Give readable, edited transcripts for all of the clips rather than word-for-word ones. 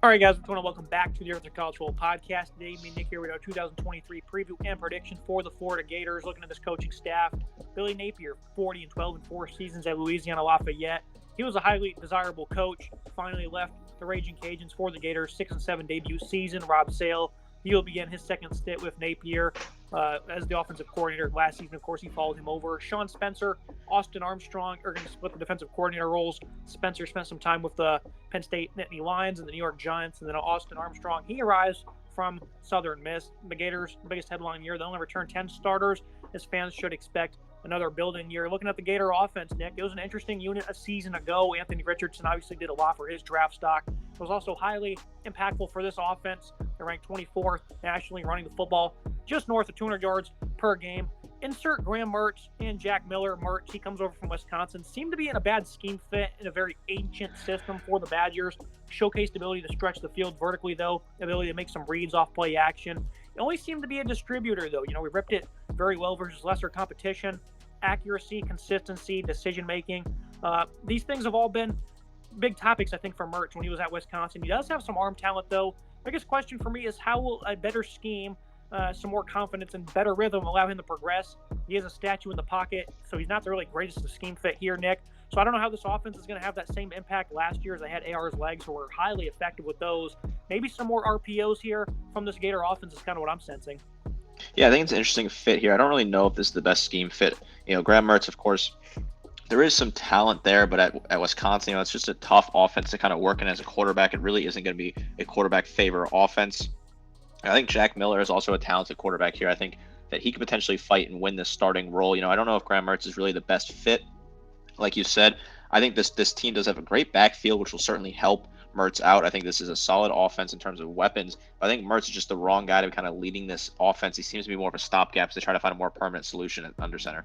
All right, guys, we want to welcome back to the Earth College Football Podcast. Today, me and Nick here with our 2023 preview and prediction for the Florida Gators. Looking at this coaching staff, Billy Napier, 40-12 in 4 seasons at Louisiana Lafayette. He was a highly desirable coach. Finally left the Raging Cajuns for the Gators' 6-7 debut season. Rob Sale, he will begin his second stint with Napier as the offensive coordinator. Last season, of course, he followed him over. Sean Spencer, Austin Armstrong are going to split the defensive coordinator roles. Spencer spent some time with the Penn State Nittany Lions and the New York Giants, and then Austin Armstrong, he arrives from Southern Miss. The Gators' biggest headline year, they'll only return 10 starters, as fans should expect another building year. Looking at the Gator offense, Nick, it was an interesting unit a season ago. Anthony Richardson obviously did a lot for his draft stock. It was also highly impactful for this offense. They're ranked 24th nationally running the football, just north of 200 yards per game. Insert Graham Mertz and Jack Miller. Mertz, he comes over from Wisconsin, seemed to be in a bad scheme fit in a very ancient system for the Badgers. Showcased ability to stretch the field vertically, though, ability to make some reads off play action. It only seemed to be a distributor, though. We ripped it very well versus lesser competition. Accuracy, consistency, decision-making. These things have all been big topics, I think, for Mertz when he was at Wisconsin. He does have some arm talent, though. Biggest question for me is how will a better scheme, some more confidence and better rhythm allow him to progress? He has a statue in the pocket, so he's not the really greatest of scheme fit here, Nick. So I don't know how this offense is going to have that same impact last year as they had AR's legs, who were highly effective with those. Maybe some more RPOs here from this Gator offense is kind of what I'm sensing. Yeah, I think it's an interesting fit here. I don't really know if this is the best scheme fit. Graham Mertz, of course, there is some talent there, but at Wisconsin, it's just a tough offense to kind of work in as a quarterback. It really isn't going to be a quarterback favor offense. I think Jack Miller is also a talented quarterback here. I think that he could potentially fight and win this starting role. I don't know if Graham Mertz is really the best fit. Like you said, I think this team does have a great backfield, which will certainly help Mertz out. I think this is a solid offense in terms of weapons. But I think Mertz is just the wrong guy to be kind of leading this offense. He seems to be more of a stopgap to try to find a more permanent solution at under center.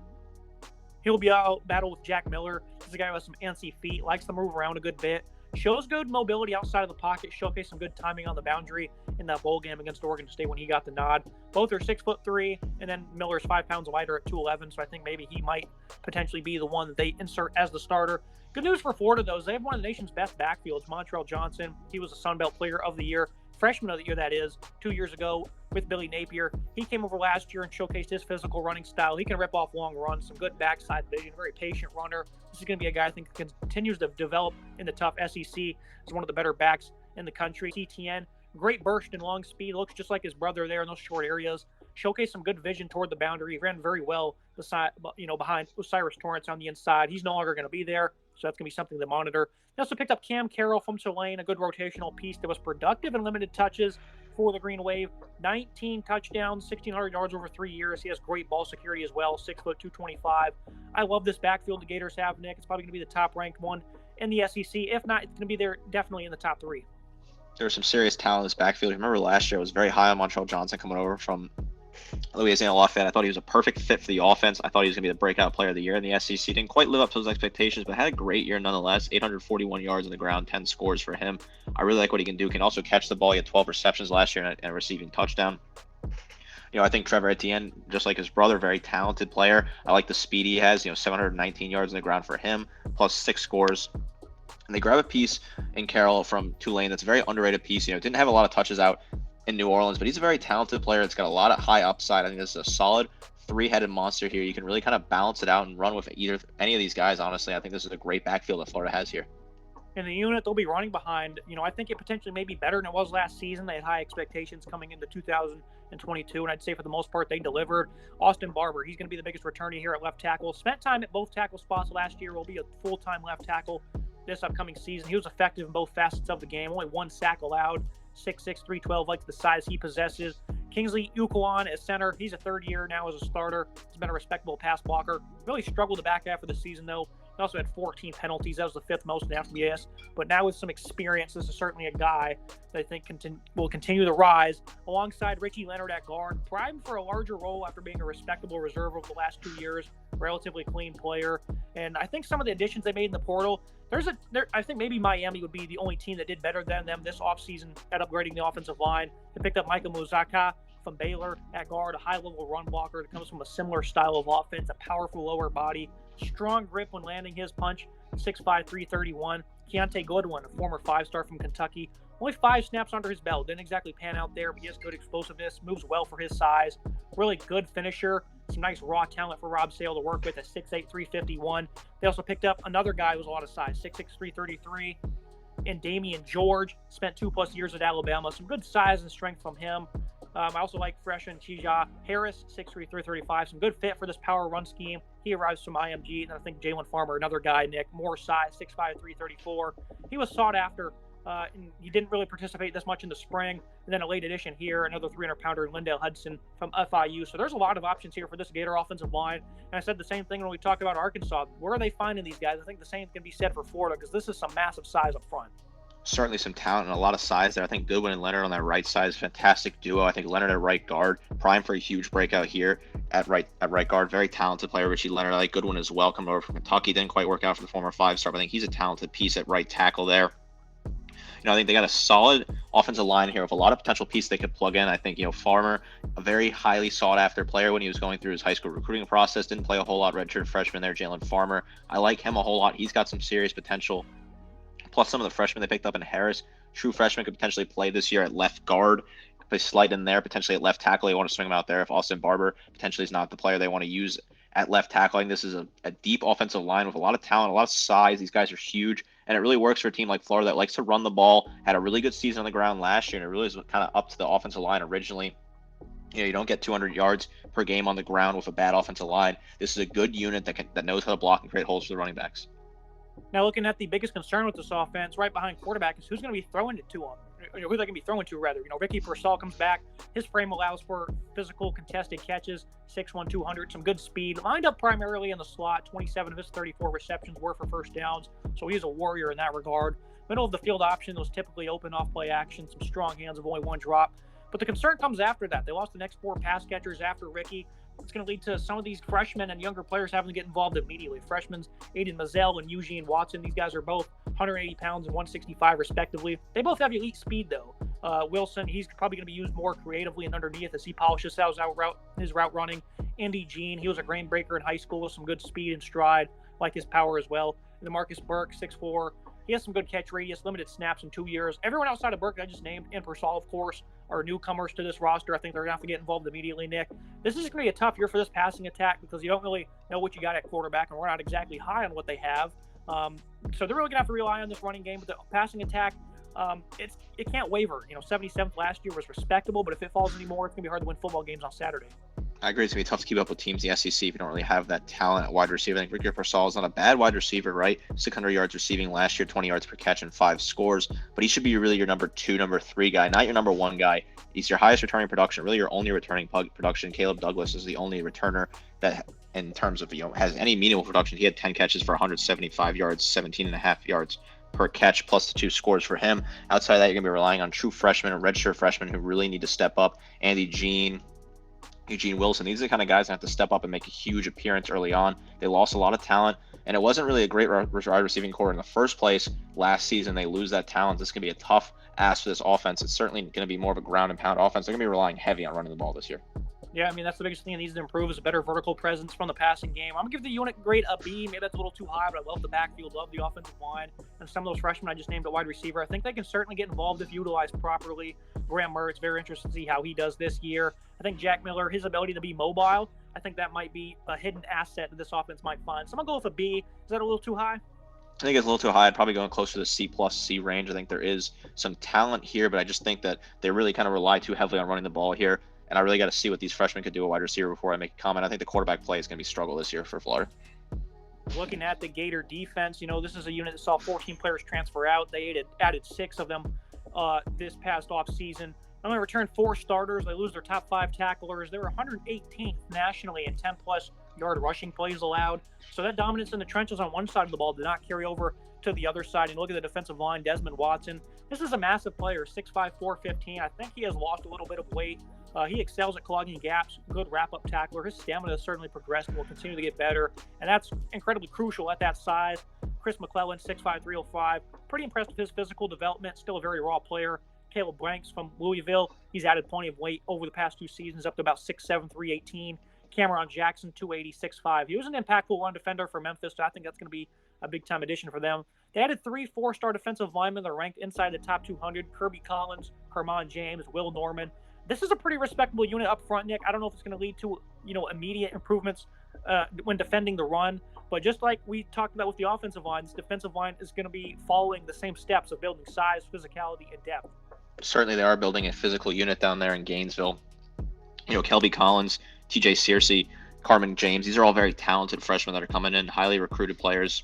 He'll be out battle with Jack Miller. He's a guy with some antsy feet, likes to move around a good bit, shows good mobility outside of the pocket, showcased some good timing on the boundary in that bowl game against Oregon State when he got the nod. Both are 6'3", and then Miller's 5 pounds lighter at 211, so I think maybe he might potentially be the one that they insert as the starter. Good news for Florida, though, is they have one of the nation's best backfields. Montreal Johnson, he was a Sun Belt Player of the Year, freshman of the year, that is, 2 years ago with Billy Napier. He came over last year and showcased his physical running style. He can rip off long runs, some good backside vision, very patient runner. This is going to be a guy I think continues to develop in the tough SEC. He's one of the better backs in the country. CTN, great burst and long speed. Looks just like his brother there in those short areas. Showcased some good vision toward the boundary. He ran very well behind Osiris Torrance on the inside. He's no longer going to be there, so that's going to be something to monitor. They also picked up Cam Carroll from Tulane, a good rotational piece that was productive and limited touches for the Green Wave. 19 touchdowns, 1,600 yards over 3 years. He has great ball security as well, 6', 225. I love this backfield the Gators have, Nick. It's probably going to be the top-ranked one in the SEC. If not, it's going to be there definitely in the top 3. There's some serious talent in this backfield. Remember last year, I was very high on Montreal Johnson coming over from Louisiana Lafayette. I thought he was a perfect fit for the offense. I thought he was going to be the breakout player of the year in the SEC. Didn't quite live up to those expectations, but had a great year nonetheless. 841 yards on the ground, 10 scores for him. I really like what he can do. Can also catch the ball. He had 12 receptions last year and a receiving touchdown. I think Trevor Etienne, just like his brother, very talented player. I like the speed he has. 719 yards on the ground for him, plus 6 scores. And they grab a piece in Carroll from Tulane that's a very underrated piece. Didn't have a lot of touches out in New Orleans, but he's a very talented player. It's got a lot of high upside. I think this is a solid 3-headed monster here. You can really kind of balance it out and run with any of these guys, honestly. I think this is a great backfield that Florida has here. In the unit they'll be running behind, I think it potentially may be better than it was last season. They had high expectations coming into 2022, and I'd say for the most part they delivered. Austin Barber, he's going to be the biggest returner here at left tackle. Spent time at both tackle spots last year. Will be a full-time left tackle this upcoming season. He was effective in both facets of the game. Only 1 sack allowed. 6'6", 312, like the size he possesses. Kingsley Ukawan at center. He's a third year now as a starter. He's been a respectable pass blocker. Really struggled the back half of the season, though. He also had 14 penalties. That was the 5th most in FBS. But now with some experience, this is certainly a guy that I think will continue to rise. Alongside Richie Leonard at guard. Primed for a larger role after being a respectable reserve over the last 2 years. Relatively clean player. And I think some of the additions they made in the portal, I think maybe Miami would be the only team that did better than them this offseason at upgrading the offensive line. They picked up Michael Muzaka from Baylor at guard, a high-level run blocker that comes from a similar style of offense, a powerful lower body, strong grip when landing his punch, 6'5", 331. Keontae Goodwin, a former 5-star from Kentucky, Only 5 snaps under his belt. Didn't exactly pan out there, but he has good explosiveness, moves well for his size. Really good finisher. Some nice raw talent for Rob Sale to work with at 6'8", 351. They also picked up another guy who was a lot of size, 6'6", 333. And Damian George spent 2+ years at Alabama. Some good size and strength from him. I also like freshman Chija Harris, 6'3", 335. Some good fit for this power run scheme. He arrives from IMG. And I think Jalen Farmer, another guy, Nick, more size, 6'5", 334. He was sought after. And he didn't really participate this much in the spring. And then a late addition here, another 300-pounder, Lindale Hudson from FIU. So there's a lot of options here for this Gator offensive line. And I said the same thing when we talked about Arkansas. Where are they finding these guys? I think the same can be said for Florida because this is some massive size up front. Certainly some talent and a lot of size there. I think Goodwin and Leonard on that right side is a fantastic duo. I think Leonard at right guard, prime for a huge breakout here at right guard. Very talented player, Richie Leonard. I like Goodwin as well, coming over from Kentucky. Didn't quite work out for the former 5-star, but I think he's a talented piece at right tackle there. I think they got a solid offensive line here with a lot of potential pieces they could plug in. I think, Farmer, a very highly sought after player when he was going through his high school recruiting process, didn't play a whole lot. Redshirt freshman there, Jalen Farmer. I like him a whole lot. He's got some serious potential. Plus some of the freshmen they picked up in Harris. True freshman could potentially play this year at left guard. Play Slight in there, potentially at left tackle. They want to swing him out there if Austin Barber potentially is not the player they want to use at left tackle. I think this is a deep offensive line with a lot of talent, a lot of size. These guys are huge, and it really works for a team like Florida that likes to run the ball. Had a really good season on the ground last year, and it really was kind of up to the offensive line originally. You don't get 200 yards per game on the ground with a bad offensive line. This is a good unit that knows how to block and create holes for the running backs. Now, looking at the biggest concern with this offense, right behind quarterback, is who's going to be throwing it to him. Who they're going to be throwing to, rather. Ricky Pearsall comes back. His frame allows for physical contested catches, 6'1", 200, some good speed. Lined up primarily in the slot. 27 of his 34 receptions were for first downs, so he's a warrior in that regard. Middle of the field option was typically open off-play action, some strong hands of only one drop. But the concern comes after that. They lost the next 4 pass catchers after Ricky. It's going to lead to some of these freshmen and younger players having to get involved immediately. Freshmen, Aiden Mazzell and Eugene Watson, these guys are both 180 pounds and 165 respectively. They both have elite speed, though. Wilson, he's probably going to be used more creatively and underneath as he polishes his route running. Andy Jean, he was a grain breaker in high school with some good speed and stride, like his power as well. And then Marcus Burke, 6'4", he has some good catch radius, limited snaps in 2 years. Everyone outside of Burke I just named, and Pearsall, of course, are newcomers to this roster. I think they're going to have to get involved immediately, Nick. This is going to be a tough year for this passing attack because you don't really know what you got at quarterback, and we're not exactly high on what they have. So they're really going to have to rely on this running game. But the passing attack, it can't waver. 77th last year was respectable, but if it falls anymore, it's going to be hard to win football games on Saturday. I agree. It's going to be tough to keep up with teams in the SEC if you don't really have that talent at wide receiver. I think Ricky Pearsall is not a bad wide receiver, right? 600 yards receiving last year, 20 yards per catch, and 5 scores. But he should be really your number 2, number 3 guy, not your number 1 guy. He's your highest returning production, really your only returning production. Caleb Douglas is the only returner that, in terms of, has any meaningful production. He had 10 catches for 175 yards, 17.5 yards per catch, plus the 2 scores for him. Outside of that, you're going to be relying on true freshmen and redshirt freshmen who really need to step up. Andy Jean, Eugene Wilson, these are the kind of guys that have to step up and make a huge appearance early on. They lost a lot of talent, and it wasn't really a great wide receiving core in the first place last season. They lose that talent. This is going to be a tough ask for this offense. It's certainly going to be more of a ground and pound offense. They're going to be relying heavy on running the ball this year. Yeah, that's the biggest thing that needs to improve is a better vertical presence from the passing game. I'm going to give the unit grade a B. Maybe that's a little too high, but I love the backfield, love the offensive line. And some of those freshmen I just named at wide receiver, I think they can certainly get involved if utilized properly. Graham Mertz, very interested to see how he does this year. I think Jack Miller, his ability to be mobile, I think that might be a hidden asset that this offense might find. So I'm going to go with a B. Is that a little too high? I think it's a little too high. I'd probably going closer to the C+C range. I think there is some talent here, but I just think that they really kind of rely too heavily on running the ball here. And I really got to see what these freshmen could do at wide receiver before I make a comment. I think the quarterback play is going to be a struggle this year for Florida. Looking at the Gator defense, this is a unit that saw 14 players transfer out. They added 6 of them this past offseason. Only returned 4 starters. They lose their top 5 tacklers. They were 118th nationally in 10-plus yard rushing plays allowed. So that dominance in the trenches on one side of the ball did not carry over to the other side. And look at the defensive line, Desmond Watson. This is a massive player, 6'5", 415. I think he has lost a little bit of weight. He excels at clogging gaps, good wrap-up tackler. His stamina has certainly progressed and will continue to get better, and that's incredibly crucial at that size. Chris McClellan, 6'5", 305. Pretty impressed with his physical development, still a very raw player. Caleb Blanks from Louisville, he's added plenty of weight over the past 2 seasons, up to about 6'7", 318. Cameron Jackson, 280, 6'5". He was an impactful run defender for Memphis, so I think that's going to be a big-time addition for them. They added 3 4-star defensive linemen that are ranked inside the top 200: Kirby Collins, Carmon James, Will Norman. This is a pretty respectable unit up front, Nick. I don't know if it's going to lead to immediate improvements when defending the run, but just like we talked about with the offensive line, this defensive line is going to be following the same steps of building size, physicality, and depth. Certainly, they are building a physical unit down there in Gainesville. Kelby Collins, TJ Searcy, Carmon James, these are all very talented freshmen that are coming in, highly recruited players.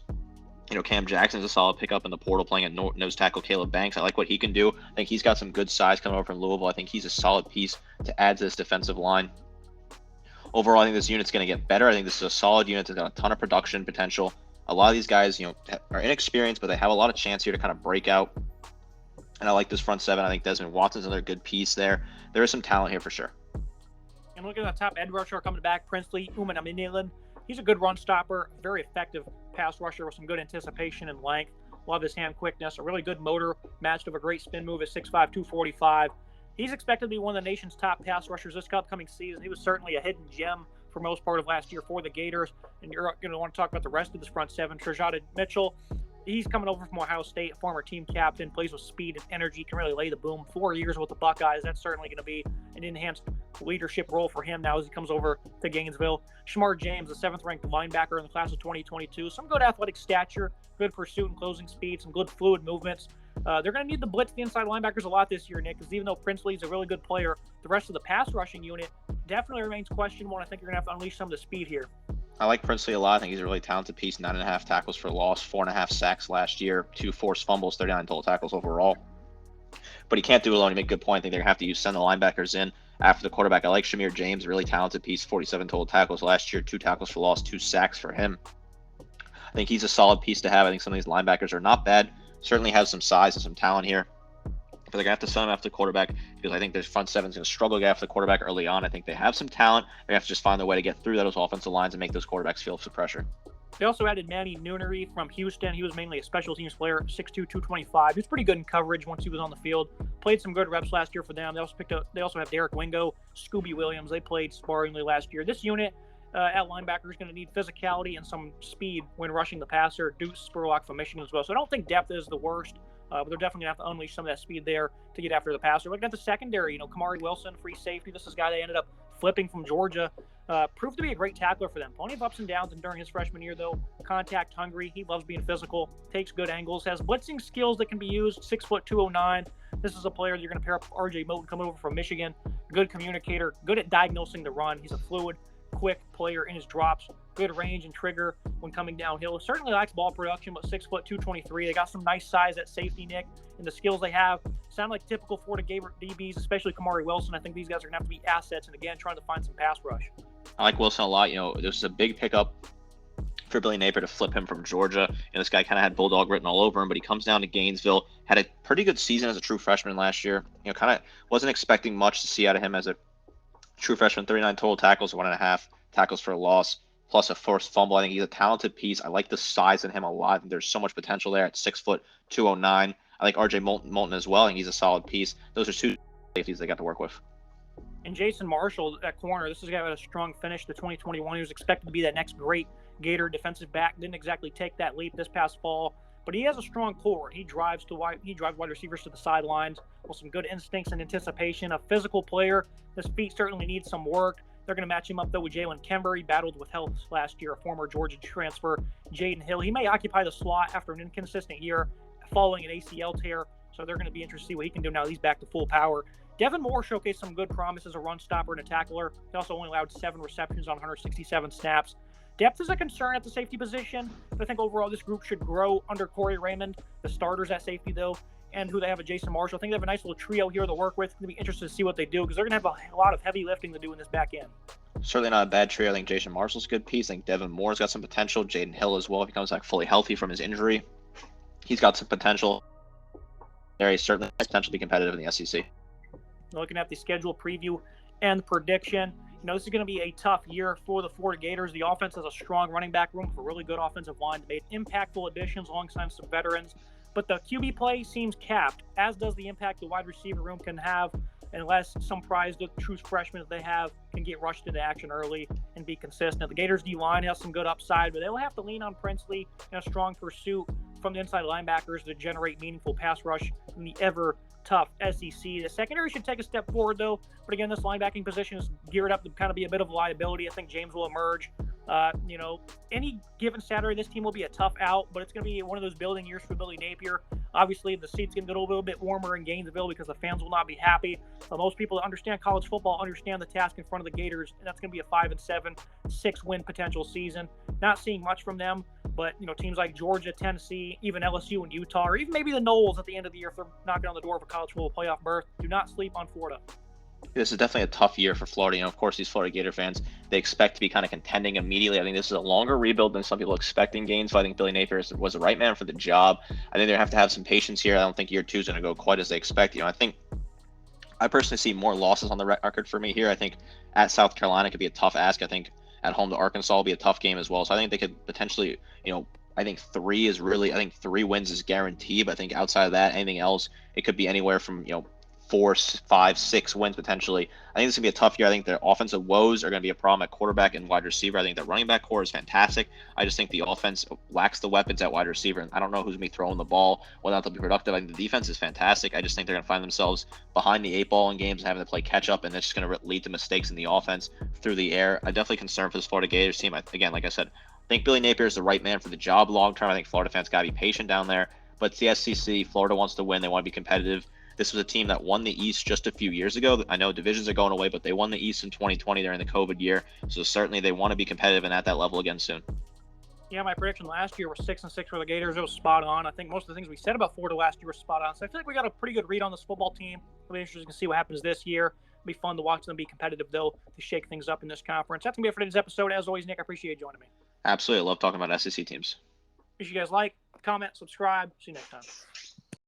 Cam Jackson's a solid pickup in the portal playing at nose tackle. Caleb Banks, I like what he can do. I think he's got some good size coming over from Louisville. I think he's a solid piece to add to this defensive line. Overall, I think this unit's going to get better. I think this is a solid unit that's got a ton of production potential. A lot of these guys, are inexperienced, but they have a lot of chance here to kind of break out. And I like this front seven. I think Desmond Watson's another good piece there. There is some talent here for sure. And looking at the top edge rusher coming back, Princely Umanaminelan. He's a good run stopper, very effective pass rusher with some good anticipation and length. Love his hand quickness, a really good motor, matched with a great spin move at 6'5", 245. He's expected to be one of the nation's top pass rushers this upcoming season. He was certainly a hidden gem for most part of last year for the Gators. And you're going to want to talk about the rest of this front seven. Trejada Mitchell, he's coming over from Ohio State, a former team captain, plays with speed and energy, can really lay the boom. 4 years with the Buckeyes, that's certainly going to be an enhanced leadership role for him now as he comes over to Gainesville. Shamar James, the 7th-ranked linebacker in the class of 2022. Some good athletic stature, good pursuit and closing speed, some good fluid movements. They're going to need to blitz the inside linebackers a lot this year, Nick, because even though Princely's a really good player, the rest of the pass rushing unit definitely remains questionable, and I think you're going to have to unleash some of the speed here. I like Princely a lot. I think he's a really talented piece. 9.5 tackles for loss, 4.5 sacks last year, 2 forced fumbles, 39 total tackles overall. But he can't do it alone. You make a good point. I think they're going to have to send the linebackers in after the quarterback. I like Shamir James, a really talented piece, 47 total tackles last year, 2 tackles for loss, 2 sacks for him. I think he's a solid piece to have. I think some of these linebackers are not bad. Certainly has some size and some talent here. But they're going to have to send him after the quarterback because I think their front seven's going to struggle to get after the quarterback early on. I think they have some talent. They're going to have to just find a way to get through those offensive lines and make those quarterbacks feel some pressure. They also added Manny Noonery from Houston. He was mainly a special teams player, 6'2", 225. He was pretty good in coverage once he was on the field. Played some good reps last year for them. They also have Derek Wingo, Scooby Williams. They played sparingly last year. This unit at linebacker is going to need physicality and some speed when rushing the passer. Deuce Spurlock from Michigan as well. So I don't think depth is the worst. But they're definitely going to have to unleash some of that speed there to get after the passer. Looking at the secondary, Kamari Wilson, free safety. This is a guy they ended up flipping from Georgia. Proved to be a great tackler for them. Plenty of ups and downs and during his freshman year, though. Contact hungry. He loves being physical. Takes good angles. Has blitzing skills that can be used. 6', 209. This is a player that you're going to pair up with R.J. Moulton coming over from Michigan. Good communicator. Good at diagnosing the run. He's a fluid, quick player in his drops. Good range and trigger when coming downhill. Certainly lacks ball production, but 6', 223. They got some nice size at safety, Nick, and the skills they have sound like typical Florida DBs, especially Kamari Wilson. I think these guys are going to have to be assets, and again, trying to find some pass rush. I like Wilson a lot. This is a big pickup for Billy Napier to flip him from Georgia. This guy kind of had Bulldog written all over him, but he comes down to Gainesville, had a pretty good season as a true freshman last year. Kind of wasn't expecting much to see out of him as a true freshman. 39 total tackles, 1.5 tackles for a loss, plus a forced fumble. I think he's a talented piece. I like the size in him a lot. I think there's so much potential there at 6', 209. I like R.J. Moulton as well. I think he's a solid piece. Those are 2 safeties they got to work with. And Jason Marshall at corner, this is a guy with a strong finish to 2021. He was expected to be that next great Gator defensive back. Didn't exactly take that leap this past fall, but he has a strong core. He drives wide receivers to the sidelines with some good instincts and anticipation. A physical player. His feet certainly need some work. They're going to match him up, though, with Jalen Kember. He battled with health last year, a former Georgia transfer. Jaden Hill. He may occupy the slot after an inconsistent year following an ACL tear, so they're going to be interested to see what he can do now that he's back to full power. Devin Moore showcased some good promise as a run stopper and a tackler. He also only allowed 7 receptions on 167 snaps. Depth is a concern at the safety position, but I think overall this group should grow under Corey Raymond, the starters at safety, though, and who they have at Jason Marshall. I think they have a nice little trio here to work with. It's going to be interesting to see what they do because they're going to have a lot of heavy lifting to do in this back end. Certainly not a bad trio. I think Jason Marshall's a good piece. I think Devin Moore's got some potential. Jaden Hill as well, if he comes back fully healthy from his injury. He's got some potential. There, he's certainly has potential to be competitive in the SEC. Looking at the schedule preview and prediction, this is going to be a tough year for the Florida Gators. The offense has a strong running back room for a really good offensive line. They made impactful additions alongside some veterans, but the QB play seems capped, as does the impact the wide receiver room can have, unless some prized true freshmen that they have can get rushed into action early and be consistent. The Gators D-line has some good upside, but they'll have to lean on Princely in a strong pursuit from the inside linebackers to generate meaningful pass rush in the ever tough SEC. The secondary should take a step forward, though. But again, this linebacking position is geared up to kind of be a bit of a liability. I think James will emerge. Any given Saturday, this team will be a tough out, but it's going to be one of those building years for Billy Napier. Obviously, the seats going to get a little bit warmer in Gainesville because the fans will not be happy. Most people that understand college football understand the task in front of the Gators, and that's going to be a 5-7, 6-win potential season. Not seeing much from them, but teams like Georgia, Tennessee, even LSU and Utah, or even maybe the Knowles at the end of the year if they're knocking on the door of a college football playoff berth. Do not sleep on Florida. This is definitely a tough year for Florida. Of course, these Florida Gator fans, they expect to be kind of contending immediately. I think this is a longer rebuild than some people expect in Gainesville. I think Billy Napier was the right man for the job. I think they have to have some patience here. I don't think year 2 is going to go quite as they expect. I personally see more losses on the record for me here. I think at South Carolina could be a tough ask. I think at home to Arkansas will be a tough game as well. So I think they could potentially, I think 3 wins is guaranteed. But I think outside of that, anything else, it could be anywhere from, 4, 5, 6 wins potentially. I think this is going to be a tough year. I think their offensive woes are going to be a problem at quarterback and wide receiver. I think their running back core is fantastic. I just think the offense lacks the weapons at wide receiver, and I don't know who's going to be throwing the ball, whether or not they'll be productive. I think the defense is fantastic. I just think they're going to find themselves behind the 8 ball in games and having to play catch up, and that's just going to lead to mistakes in the offense through the air. I'm definitely concerned for this Florida Gators team. Again, like I said, I think Billy Napier is the right man for the job long term. I think Florida fans got to be patient down there, but it's the SEC. Florida wants to win. They want to be competitive. This was a team that won the East just a few years ago. I know divisions are going away, but they won the East in 2020 during the COVID year. So certainly they want to be competitive and at that level again soon. Yeah, my prediction last year was 6-6 for the Gators. It was spot on. I think most of the things we said about Florida last year were spot on. So I feel like we got a pretty good read on this football team. It'll be interesting to see what happens this year. It'll be fun to watch them be competitive, though, to shake things up in this conference. That's going to be it for today's episode. As always, Nick, I appreciate you joining me. Absolutely. I love talking about SEC teams. If you guys like, comment, subscribe. See you next time.